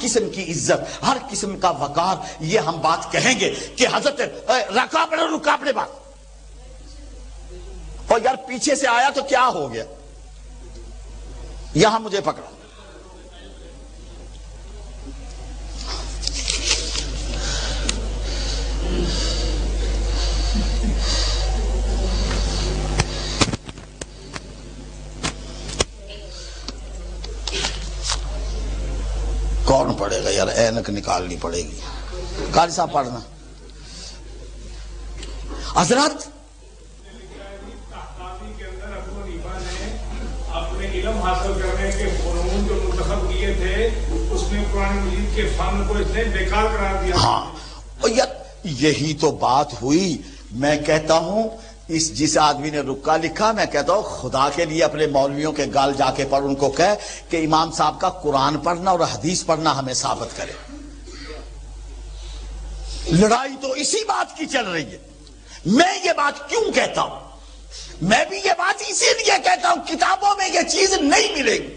قسم کی عزت، ہر قسم کا وقار، یہ ہم بات کہیں گے کہ حضرت رکا اپنے بات. اور یار پیچھے سے آیا تو کیا ہو گیا؟ یہاں مجھے پکڑا. کون پڑھے گا یار؟ اینک نکالنی پڑے گی. قاری صاحب پڑھنا. حضرات اپنے علم حاصل کرنے کے فنون جو منتخب کیے تھے اس میں قرآن مجید کے فن کو اس نے بیکار قرار دیا. ہاں یار یہی تو بات ہوئی. میں کہتا ہوں جس آدمی نے رکا لکھا، میں کہتا ہوں خدا کے لیے اپنے مولویوں کے گال جا کے پڑھ، ان کو کہے کہ امام صاحب کا قرآن پڑھنا اور حدیث پڑھنا ہمیں ثابت کرے. لڑائی تو اسی بات کی چل رہی ہے. میں یہ بات کیوں کہتا ہوں؟ میں بھی یہ بات اسی لیے کہتا ہوں کتابوں میں یہ چیز نہیں ملے گی.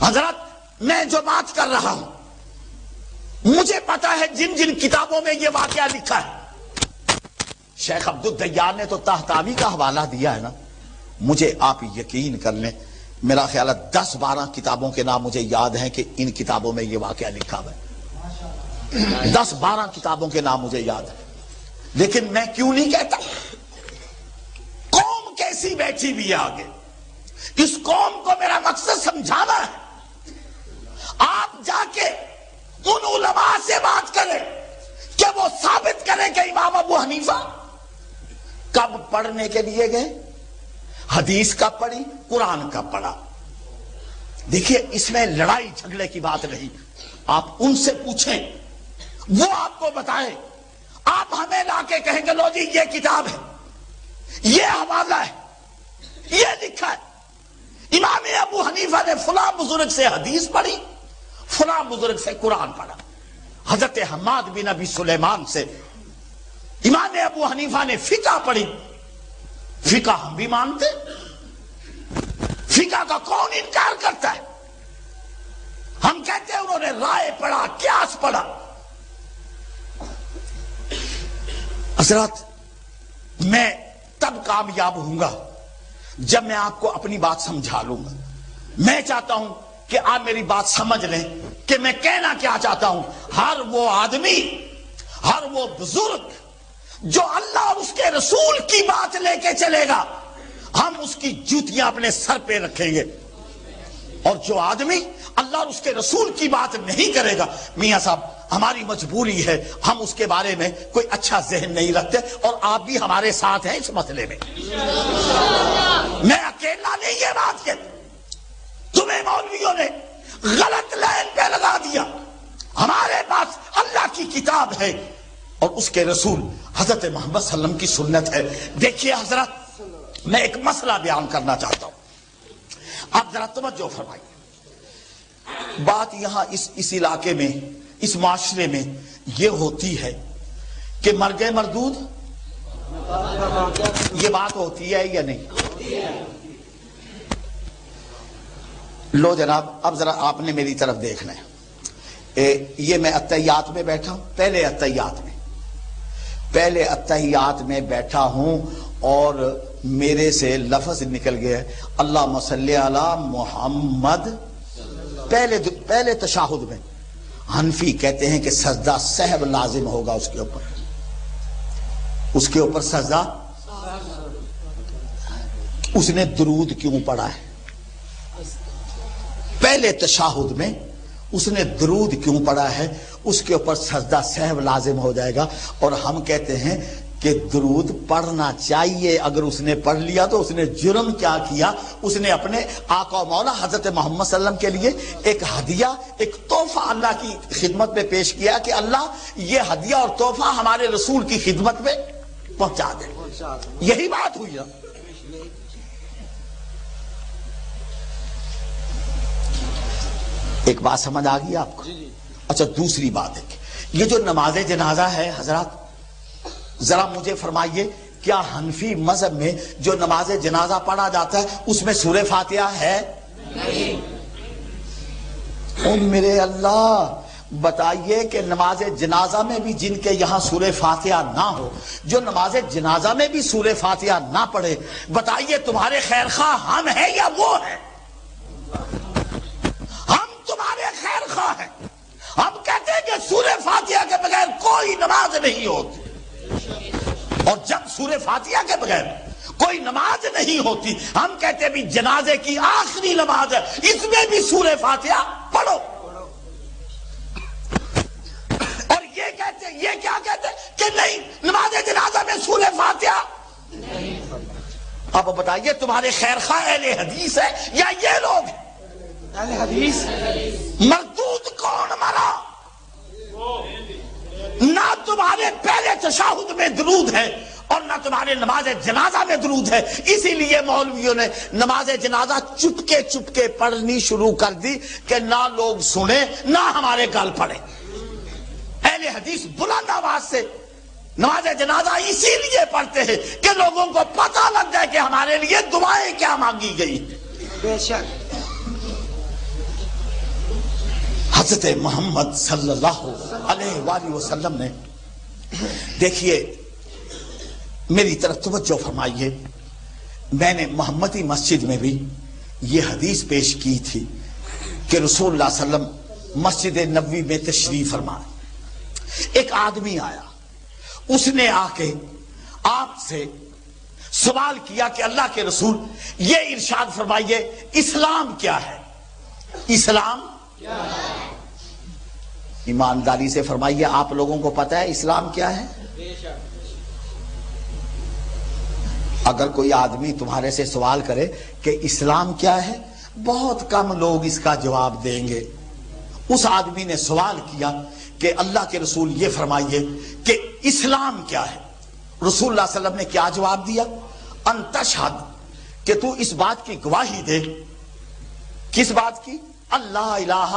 حضرت میں جو بات کر رہا ہوں مجھے پتا ہے جن جن کتابوں میں یہ واقعہ لکھا ہے. شیخ عبد الدیار نے تو طحطاوی کا حوالہ دیا ہے نا. مجھے آپ یقین کر لیں میرا خیال ہے 10-12 کتابوں کے نام مجھے یاد ہیں کہ ان کتابوں میں یہ واقعہ لکھا ہوا ہے. 10-12 کتابوں کے نام مجھے یاد ہے. لیکن میں کیوں نہیں کہتا؟ قوم کیسی بیٹھی بھی ہے آگے. اس قوم کو میرا مقصد سمجھانا ہے. آپ جا کے ان علماء سے بات کریں کہ وہ ثابت کریں کہ امام ابو حنیفہ کب پڑھنے کے لیے گئے، حدیث کا پڑھی، قرآن کا پڑھا. دیکھیے اس میں لڑائی جھگڑے کی بات نہیں. آپ ان سے پوچھیں، وہ آپ کو بتائیں. آپ ہمیں لا کے کہیں گے لو جی یہ کتاب ہے، یہ حوالہ ہے، یہ لکھا ہے امام ابو حنیفہ نے فلاں بزرگ سے حدیث پڑھی، فلاں بزرگ سے قرآن پڑھا. حضرت حماد بن ابی سلیمان سے امام ابو حنیفہ نے فقہ پڑھی. فقہ ہم بھی مانتے. فقہ کا کون انکار کرتا ہے؟ ہم کہتے ہیں انہوں نے رائے پڑھا، قیاس پڑھا. حضرات میں تب کامیاب ہوں گا جب میں آپ کو اپنی بات سمجھا لوں گا. میں چاہتا ہوں کہ آپ میری بات سمجھ لیں کہ میں کہنا کیا چاہتا ہوں. ہر وہ آدمی، ہر وہ بزرگ جو اللہ اور اس کے رسول کی بات لے کے چلے گا ہم اس کی جوتیاں اپنے سر پہ رکھیں گے. اور جو آدمی اللہ اور اس کے رسول کی بات نہیں کرے گا، میاں صاحب ہماری مجبوری ہے، ہم اس کے بارے میں کوئی اچھا ذہن نہیں رکھتے. اور آپ بھی ہمارے ساتھ ہیں اس مسئلے میں. میں اکیلا نہیں یہ بات کہتا. تمہیں مولویوں نے غلط لائن پہ لگا دیا. ہمارے پاس اللہ کی کتاب ہے اور اس کے رسول حضرت محمد صلی اللہ علیہ وسلم کی سنت ہے. دیکھیے حضرت میں ایک مسئلہ بیان کرنا چاہتا ہوں، آپ ذرا توجہ فرمائیے. بات یہاں اس علاقے میں، اس معاشرے میں یہ ہوتی ہے کہ مر گئے مردود، یہ بات ہوتی ہے یا نہیں؟ لو جناب اب ذرا آپ نے میری طرف دیکھنا ہے. یہ میں اتحیات میں بیٹھا ہوں، پہلے اتحیات میں بیٹھا ہوں اور میرے سے لفظ نکل گیا اللہم صلی علی محمد. پہلے تشہد میں حنفی کہتے ہیں کہ سجدہ سہو لازم ہوگا اس کے اوپر سجدہ. اس نے درود کیوں پڑھا ہے؟ پہلے تشہد میں اس نے درود کیوں پڑھا ہے؟ اس کے اوپر سجدہ سہو لازم ہو جائے گا. اور ہم کہتے ہیں کہ درود پڑھنا چاہیے. اگر اس نے پڑھ لیا تو اس نے جرم کیا کیا؟ اس نے اپنے آقا و مولا حضرت محمد صلی اللہ علیہ وسلم کے لیے ایک ہدیہ، ایک تحفہ اللہ کی خدمت میں پیش کیا کہ اللہ یہ ہدیہ اور تحفہ ہمارے رسول کی خدمت میں پہنچا دے. یہی بات ہوئی نا. ایک بات سمجھ آ گئی آپ کو؟ اچھا دوسری بات ہے یہ جو نماز جنازہ ہے حضرات، ذرا مجھے فرمائیے کیا حنفی مذہب میں جو نماز جنازہ پڑھا جاتا ہے اس میں سورہ فاتحہ ہے؟ نہیں. او میرے اللہ، بتائیے کہ نماز جنازہ میں بھی جن کے یہاں سورہ فاتحہ نہ ہو، جو نماز جنازہ میں بھی سورہ فاتحہ نہ پڑھے، بتائیے تمہارے خیر خواہ ہم ہیں یا وہ ہیں؟ ہم تمہارے خیر خواہ ہیں۔ ہم کہتے ہیں کہ سورہ فاتحہ کے بغیر کوئی نماز نہیں ہوتی، اور جب سورہ فاتحہ کے بغیر کوئی نماز نہیں ہوتی، ہم کہتے ہیں بھی جنازے کی آخری نماز ہے، اس میں بھی سورہ فاتحہ پڑھو۔ اور یہ کیا کہتے ہیں کہ نہیں، نماز جنازہ میں سورہ فاتحہ نہیں۔ اب بتائیے تمہارے خیر خواہ اہل حدیث ہے یا یہ لوگ ہیں؟ اہل حدیث۔ مردود کون مرا؟ نہ تمہارے پہلے تشہد میں درود ہے اور نہ تمہارے نماز جنازہ میں درود ہے، اسی لیے مولویوں نے نماز جنازہ چپکے پڑھنی شروع کر دی کہ نہ لوگ سنیں نہ ہمارے گل پڑے۔ اہل حدیث بلند آواز سے نماز جنازہ اسی لیے پڑھتے ہیں کہ لوگوں کو پتہ لگ جائے کہ ہمارے لیے دعائیں کیا مانگی گئی۔ بے شک حضرت محمد صلی اللہ علیہ وآلہ وسلم نے، دیکھیے میری طرف توجہ فرمائیے، میں نے محمدی مسجد میں بھی یہ حدیث پیش کی تھی کہ رسول اللہ صلی اللہ علیہ وسلم مسجد نبوی میں تشریف فرمائے، ایک آدمی آیا، اس نے آ کے آپ سے سوال کیا کہ اللہ کے رسول یہ ارشاد فرمائیے اسلام کیا ہے؟ اسلام ایمانداری سے فرمائیے، آپ لوگوں کو پتہ ہے اسلام کیا ہے؟ اگر کوئی آدمی تمہارے سے سوال کرے کہ اسلام کیا ہے، بہت کم لوگ اس کا جواب دیں گے۔ اس آدمی نے سوال کیا کہ اللہ کے رسول یہ فرمائیے کہ اسلام کیا ہے؟ رسول اللہ صلی اللہ علیہ وسلم نے کیا جواب دیا؟ ان تشہد، کہ تو اس بات کی گواہی دے۔ کس بات کی؟ اللہ الہ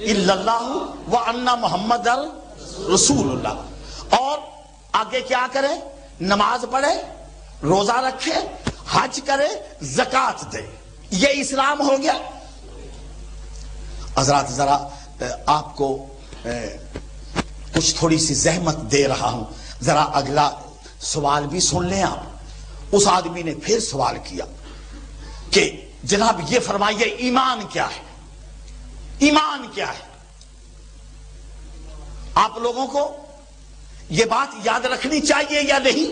الا اللہ وان محمد رسول اللہ۔ اور آگے کیا کرے؟ نماز پڑھے، روزہ رکھے، حج کرے، زکوٰۃ دے۔ یہ اسلام ہو گیا۔ حضرات ذرا آپ کو کچھ تھوڑی سی زحمت دے رہا ہوں، ذرا اگلا سوال بھی سن لیں آپ۔ اس آدمی نے پھر سوال کیا کہ جناب یہ فرمائیے ایمان کیا ہے؟ ایمان کیا ہے؟ آپ لوگوں کو یہ بات یاد رکھنی چاہیے یا نہیں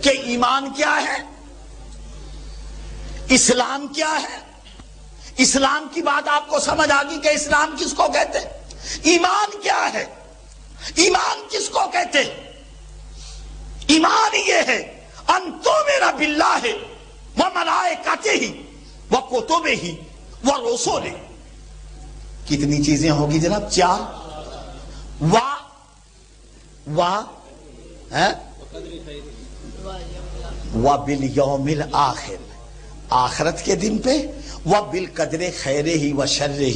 کہ ایمان کیا ہے، اسلام کیا ہے؟ اسلام کی بات آپ کو سمجھ آ گئی کہ اسلام کس کو کہتے ہیں؟ ایمان کیا ہے؟ ایمان کس کو کہتے ہیں؟ ایمان یہ ہے ان تؤمن باللہ وملائکتہ وکتبہ ورسلہ۔ کتنی چیزیں ہوگی جناب؟ چار۔ وبالیوم الآخر، آخرت کے دن پہ، وبالقدر خیرہ و شرہ،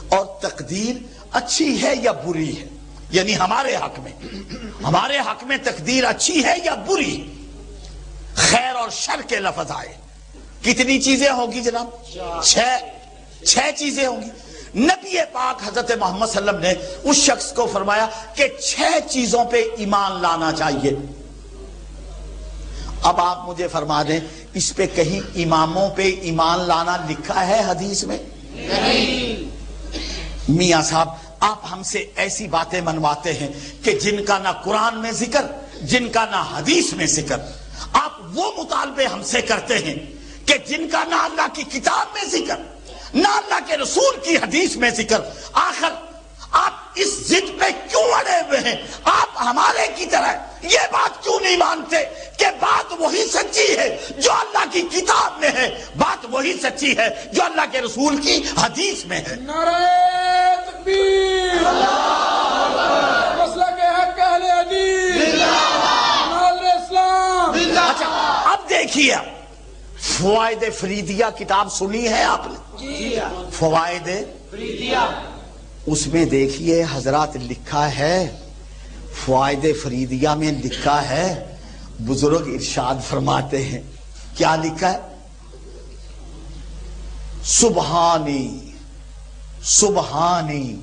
اور تقدیر اچھی ہے یا بری ہے، یعنی ہمارے حق میں تقدیر اچھی ہے یا بری، خیر اور شر کے لفظ آئے۔ کتنی چیزیں ہوگی جناب؟ چھ چیزیں ہوں گی۔ نبی پاک حضرت محمد صلی اللہ علیہ وسلم نے اس شخص کو فرمایا کہ 6 چیزوں پہ ایمان لانا چاہیے۔ اب آپ مجھے فرما دیں، اس پہ کہیں اماموں پہ ایمان لانا لکھا ہے حدیث میں؟ نہیں۔ میاں صاحب آپ ہم سے ایسی باتیں منواتے ہیں کہ جن کا نہ قرآن میں ذکر، جن کا نہ حدیث میں ذکر۔ آپ وہ مطالبے ہم سے کرتے ہیں کہ جن کا نہ اللہ کی کتاب میں ذکر، نہ اللہ کے رسول کی حدیث میں ذکر۔ آخر آپ اس ضد پہ کیوں اڑے ہوئے ہیں؟ آپ ہمارے کی طرح یہ بات کیوں نہیں مانتے کہ بات وہی سچی ہے جو اللہ کی کتاب میں ہے، بات وہی سچی ہے جو اللہ کے رسول کی حدیث میں ہے؟ نعرہ تکبیر، مسلک حق اہل حدیث، نعرہ اسلام۔ اچھا اب دیکھیے، فوائد فریدیہ کتاب سنی ہے آپ نے؟ فوائد فریدیہ، اس میں دیکھیے حضرات لکھا ہے، فوائد فریدیہ میں لکھا ہے، بزرگ ارشاد فرماتے ہیں، کیا لکھا ہے؟ سبحانی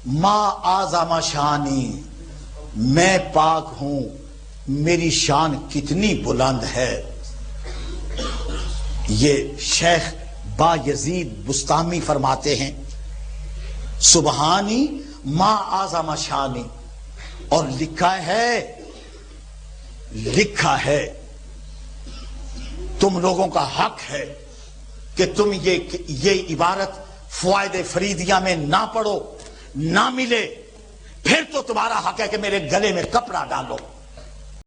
ما اعظم شانی، میں پاک ہوں میری شان کتنی بلند ہے۔ یہ شیخ با یزید بستامی فرماتے ہیں سبحانی ما اعظم شانی، اور لکھا ہے تم لوگوں کا حق ہے کہ تم یہ عبارت فوائد فریدیہ میں نہ پڑھو، نہ ملے، پھر تو تمہارا حق ہے کہ میرے گلے میں کپڑا ڈالو۔